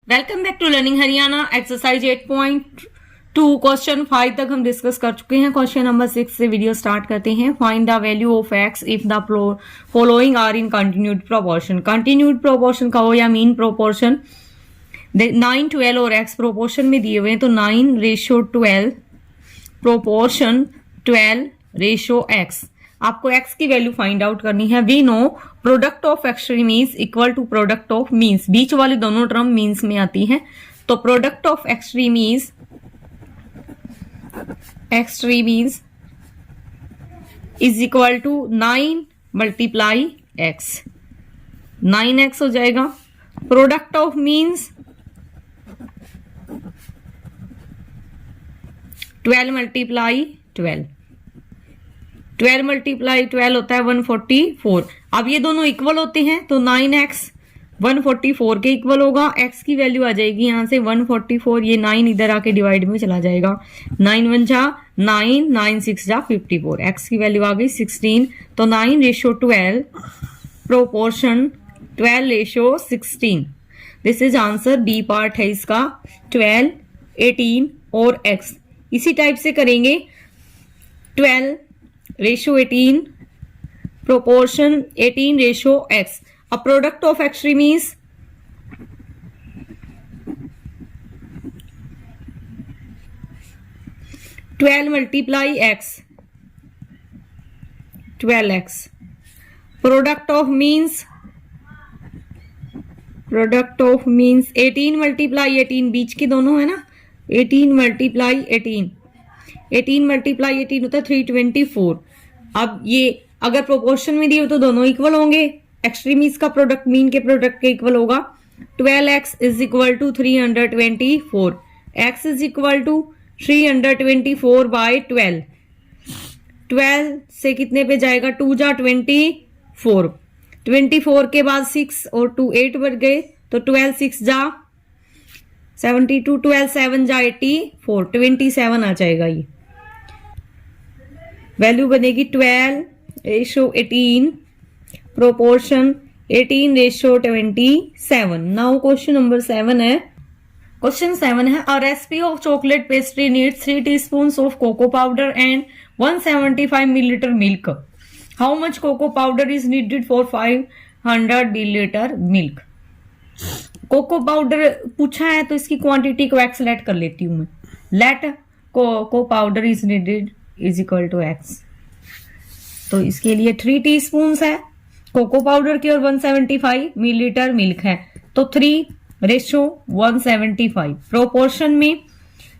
Welcome back to learning Haryana. Exercise 8.2 question 5 तक हम discuss कर चुके हैं। क्वेश्चन नंबर 6 से वीडियो स्टार्ट करते हैं। Find the value of x if the following are in continued proportion. Continued proportion का हो या मीन प्रोपोर्शन, 9, 12 और एक्स प्रोपोर्शन में दिए हुए हैं, तो 9:12 प्रोपोर्शन 12:x। आपको x की वैल्यू फाइंड आउट करनी है। We know product of extremes equal to product of means. बीच वाली दोनों टर्म मीन्स में आती हैं, तो product of extremes is equal to 9 multiply x। 9x हो जाएगा। Product of means 12 multiply 12। 12 multiply 12 होता है 144। अब ये दोनों इक्वल होते हैं, तो 9x 144 के इक्वल होगा। x की वैल्यू आ जाएगी यहां से 144, ये 9 इधर आके डिवाइड में चला जाएगा। 9 1 जा 9, 9 6 जा 54। x की वैल्यू आ गई 16, तो 9:12 proportion 12:16। This is answer. B part है इसका 12, 18 और x। इसी टाइप से करेंगे 12:18 proportion 18:x। A product of extremes (12 multiply x) 12x। Product of means 18 multiply 18, बीच के दोनों है ना, 18 multiply 18 होता है 324। अब ये अगर प्रोपोर्शन में दिए तो दोनों इक्वल होंगे। एक्सट्रीमीज का प्रोडक्ट मीन के प्रोडक्ट के इक्वल होगा। 12x is equal to 324। x is equal to 324 by 12। 12 से कितने पे जाएगा, 2 जा 24। 24 के बाद 6 और 2 8 बढ़ गए, तो 12 6 जा 72, 12 7 जा 84, 27 आ जाएगा। ये वैल्यू बनेगी 12:18 प्रोपोर्शन 18:27। नाउ क्वेश्चन नंबर 7 है। क्वेश्चन 7 है, a recipe of chocolate pastry needs 3 teaspoons of cocoa powder and 175 millilitre milk. How much cocoa powder is needed for 500 millilitre milk. Cocoa powder पूछा है, तो इसकी क्वांटिटी को x late कर लेती हूं मैं। Let cocoa powder is needed is equal to x. तो इसके लिए 3 टीस्पून है कोको पाउडर की और 175 मिलीलीटर मिल्क है, तो 3:175। प्रोपोर्शन में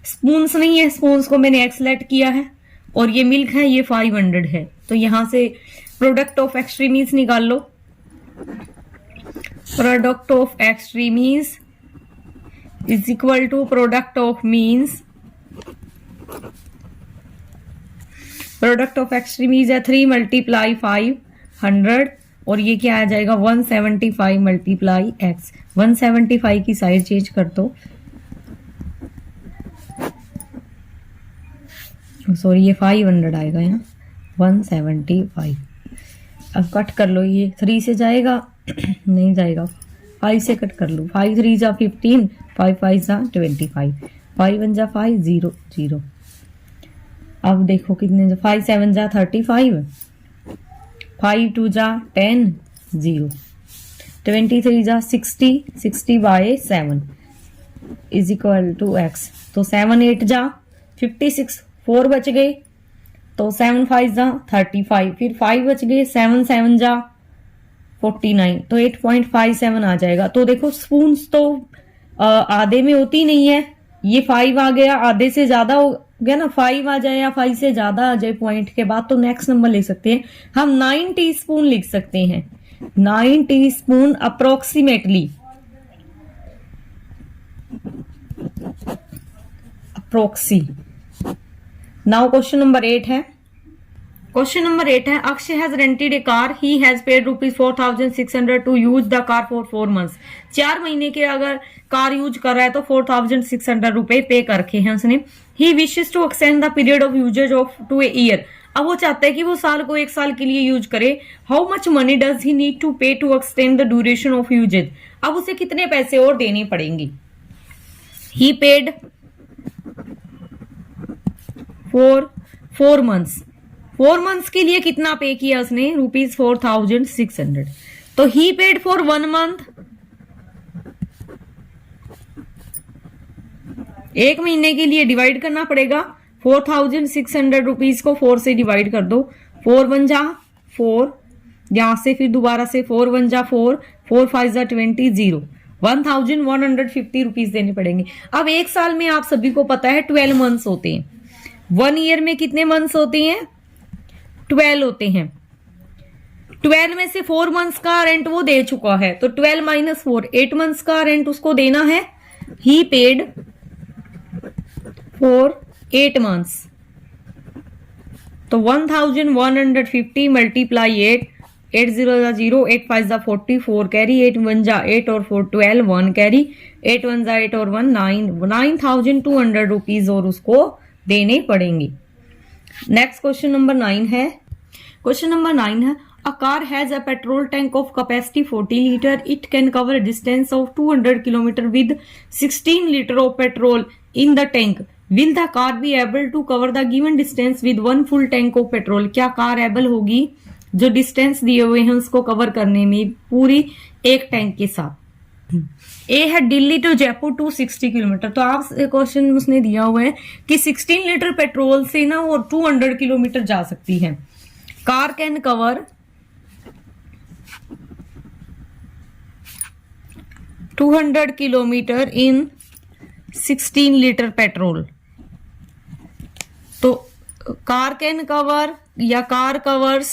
स्पून्स नहीं है, स्पून्स को मैंने एक्स लेट किया है, और ये मिल्क है, ये 500 है, तो यहां से प्रोडक्ट ऑफ एक्सट्रीमीज निकाल लो। Product of extremes is equal to product of means. Product of extremes है 3 मल्टीप्लाई 500, और ये क्या आ जाएगा 175 मल्टीप्लाई x। 175 की साइड चेंज कर दो, सॉरी ये 500 आएगा यहाँ 175। अब कट कर लो, ये 3 से जाएगा नहीं जाएगा, 5 से कट कर लो। 5 3 जा 15, 5 5 जा 25, 5 1 जा 5 0 0। अब देखो कितने, 5 7 जा 35, 5 2 जा 10 0, 23 जा 60, 60 by 7 is equal to x। तो 7 8 जा 56, 4 बच गए, तो 7 5 जा 35, फिर 5 बच गए, 7 7 जा 49, तो 8.57 आ जाएगा। तो देखो स्पून्स तो आधे में होती नहीं है, ये 5 आ गया, आधे से ज्यादा हो गया ना, 5 आ जाए या 5 से ज्यादा आ जाए पॉइंट के बाद, तो नेक्स्ट नंबर ले सकते हैं हम। 9 टीस्पून लिख सकते हैं, 9 teaspoon approximately. Approx. Now question number 8 है। क्वेश्चन नंबर 8 है, Akshay has rented a car, he has paid ₹4600 to use the car for 4 months। 4 महीने के अगर कार यूज कर रहा है तो 4600 रुपए पे कर रखे हैं उसने। He wishes to extend the period of usage of to a year. अब वो चाहता है कि वो साल को 1 साल के लिए यूज करे। How much money does he need to pay to extend the duration of usage. अब उसे कितने पैसे और देने पड़ेंगे। He paid for 4 months। 4 months के लिए कितना पे किया उसने? ₹4600। तो ही पेड फॉर 1 month, 1 महीने के लिए डिवाइड करना पड़ेगा। 4600 रुपीज को 4 से डिवाइड कर दो। 4 1 जा 4, यहां से फिर दोबारा से 4 1 जा 4, 4 5 जा 20, 0, 1150 रुपीज देने पड़ेंगे। अब एक साल में आप सभी को पता है 12 मंथ्स होते हैं। 1 ईयर में कितने मंथ्स होते हैं? 12 होते हैं। 12 में से 4 मंथ्स का रेंट वो दे चुका है, तो 12 माइनस 4, 8 मंथ्स का रेंट उसको देना है। ही पेड फॉर 8 months। तो 1150 मल्टीप्लाई 8, 8 0 जा 0, 8 5 जा 40, 4 कैरी, 8 1 जा 8 और 4 12, 1 कैरी, 8 1 जा 8 और 1 9, 9200 रुपीज और उसको देने पड़ेंगे। नेक्स्ट क्वेश्चन नंबर 9 है। क्वेश्चन नंबर 9 है, a car has a petrol tank of capacity 40 litre. It can cover distance of 200 kilometre with 16 litre of petrol in the tank. Will the car be able to cover the given distance with 1 full tank of petrol. क्या car able होगी जो distance दिए हुए हैं उसको cover करने में पूरी एक टैंक के साथ? ए है दिल्ली टू जयपुर 260 किलोमीटर। तो आप क्वेश्चन उसने दिया हुआ है कि 16 लीटर पेट्रोल से ना वो 200 किलोमीटर जा सकती है। Car can cover 200 kilometre in 16 litre petrol. तो कार कैन कवर या car covers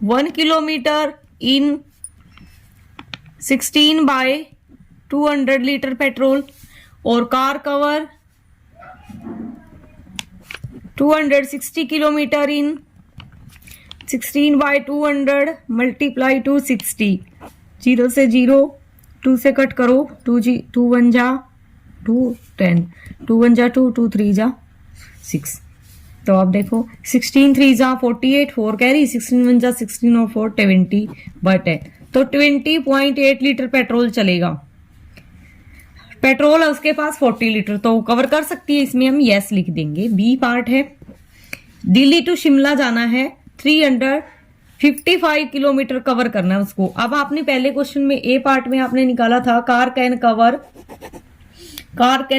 1 kilometre in 16 by 200 litre petrol, और car cover 260 kilometre in 16 by 200 multiply 260, 0 से 0, 2 से कट करो, 2 1 जा 2 10, 2 1 जा 2, 2 3 जा 6। तो आप देखो 16 3 जा 48, 4 कैरी, 16 1 जा 16 और 4 20 बाय 10। तो 20.8 लीटर पेट्रोल चलेगा। पेट्रोल है उसके पास 40 लीटर, तो कवर कर सकती है। इसमें हम यस लिख देंगे। बी पार्ट है, दिल्ली टू शिमला जाना है, 355 किलोमीटर कवर करना है उसको। अब आपने पहले क्वेश्चन में ए पार्ट में आपने निकाला था car can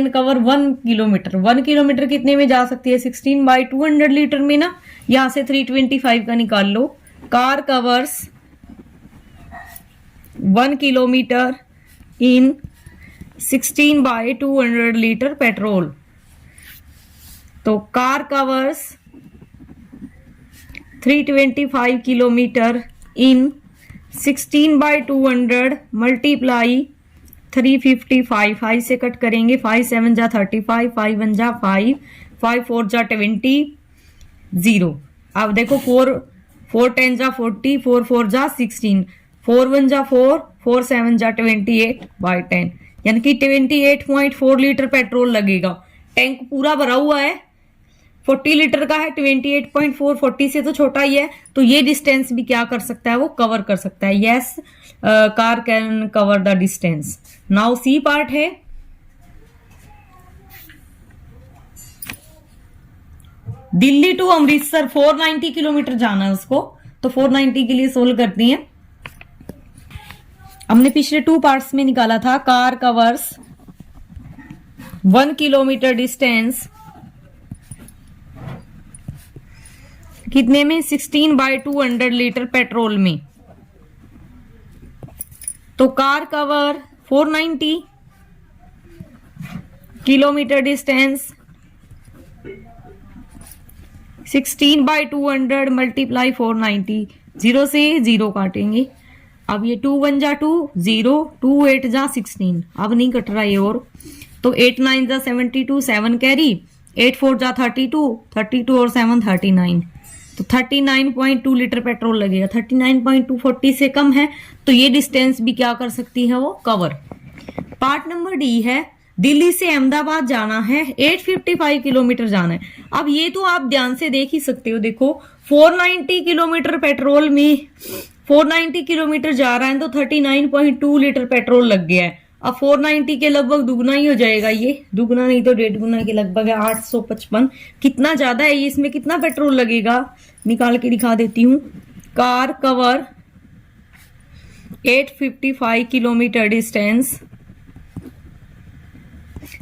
cover 1 kilometre. 1 kilometre कितने में जा सकती है? 16 बाई 200 लीटर में ना, यहां से 325 का निकाल लो। Car covers 1 kilometre in 16 by 200 litre petrol. तो car covers 325 kilometre in 16 by 200 multiply 355, 5 से कट करेंगे, 5 7 जा 35, 5 1 जा 5, 5 4 जा 20, 0। अब देखो 4 10 जा 40, 4 4 जा 16, 4 1 जा 4, 4 7 जा 28 बाई 10, यानी कि 28.4 लीटर पेट्रोल लगेगा। टैंक पूरा भरा हुआ है, 40 लीटर का है, 28.4, 40 से तो छोटा ही है, तो ये डिस्टेंस भी क्या कर सकता है? वो कवर कर सकता है। Yes, car can cover the distance. Now C part है, दिल्ली टू अमृतसर 490 किलोमीटर जाना है उसको। तो 490 के लिए सोल्व करते हैं। हमने पिछले 2 पार्ट्स में निकाला था कार कवर्स 1 किलोमीटर डिस्टेंस कितने में? 16 बाई 200 लीटर पेट्रोल में। तो car cover 490 kilometre distance 16 by 200 multiply 490, 0 से 0 काटेंगे। अब ये 2 1 जा 2, 0, 2 8 जा 16, अब नहीं कट रहा ये और। तो 8 9 जा 72, 7 कैरी, 8 4 जा 32, 32 और 7 39, तो 39.2 लीटर पेट्रोल लगेगा। 39.2 40 से कम है, तो ये डिस्टेंस भी क्या कर सकती है? वो कवर। पार्ट नंबर डी है, दिल्ली से अहमदाबाद जाना है, 855 किलोमीटर जाना है। अब ये तो आप ध्यान से देख ही सकते हो, देखो 490 किलोमीटर पेट्रोल में 490 किलोमीटर जा रहा है, तो 39.2 लीटर पेट्रोल लग गया है। अब 490 के लगभग दुगना ही हो जाएगा, ये दुगना नहीं तो 1.5 गुना के लगभग है, 855। कितना ज्यादा है ये, इसमें कितना पेट्रोल लगेगा निकाल के दिखा देती हूँ। Car cover 855 kilometre distance.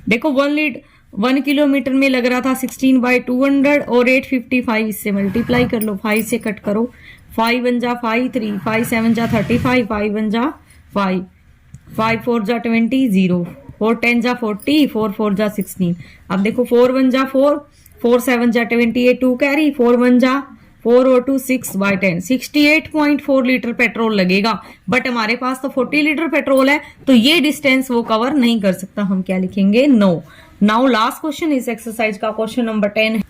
देखो 1 किलोमीटर में लग रहा था 16/200 और 855 इससे मल्टीप्लाई कर लो, 5 से कट करो, 5 1 जा 5 3, 5 7 जा 35, 5 1 जा 5, 5 4 जा 20, 0, 4 10 जा 40, 4 4 जा 16। अब देखो 4 1 जा 4, 4 7 जा 28, 2 कैरी, 4 1 जा 4 और 2 6/10, 68.4 लीटर पेट्रोल लगेगा। बट हमारे पास तो 40 लीटर पेट्रोल है, तो ये डिस्टेंस वो कवर नहीं कर सकता। हम क्या लिखेंगे? नो। नाउ लास्ट क्वेश्चन इस एक्सरसाइज का, क्वेश्चन नंबर 10 है।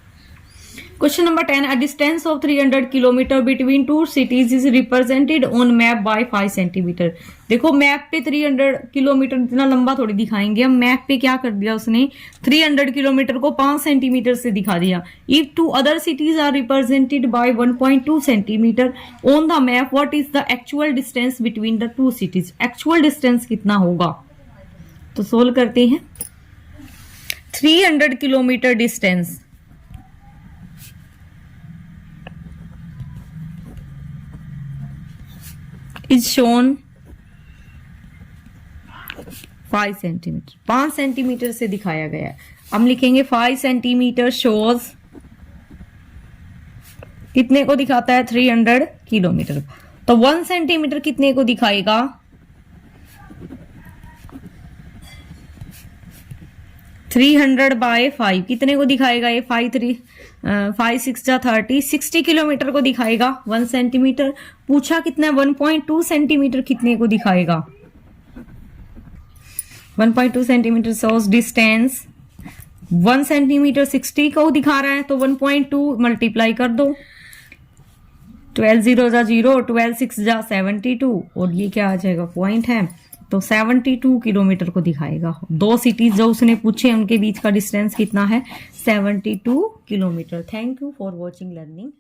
Question number 10, a distance of 300 kilometre between two cities is represented on map bye 5 centimetre. देखो मैप पे 300 किलोमीटर इतना लंबा थोड़ी दिखाएंगे हम, मैप पे क्या कर दिया उसने, 300 किलोमीटर को 5 सेंटीमीटर से दिखा दिया। If two other cities are represented by 1.2 centimetre on the map, what is the actual distance between the two cities? Actual distance कितना होगा? तो सोल्व करते हैं। 300 kilometre distance is shown 5 centimetre, 5 centimetre से दिखाया गया है। हम लिखेंगे 5 सेंटीमीटर शोज कितने को दिखाता है? 300 किलोमीटर। तो 1 सेंटीमीटर कितने को दिखाएगा? 300/5 कितने को दिखाएगा? ये 5 6 जा 30, 60 किलोमीटर को दिखाएगा 1 सेंटीमीटर। पूछा कितना? 1.2 सेंटीमीटर कितने को दिखाएगा? 1.2 सेंटीमीटर सोर्स डिस्टेंस 1 सेंटीमीटर 60 को दिखा रहा है, तो 1.2 मल्टीप्लाई कर दो, 12 0 जा 0, 12 6 जा 72 और ये क्या आ जाएगा? पॉइंट है, तो 72 किलोमीटर को दिखाएगा। 2 सिटीज जो उसने पूछे उनके बीच का डिस्टेंस कितना है? 72 kilometre. Thank you for watching learning.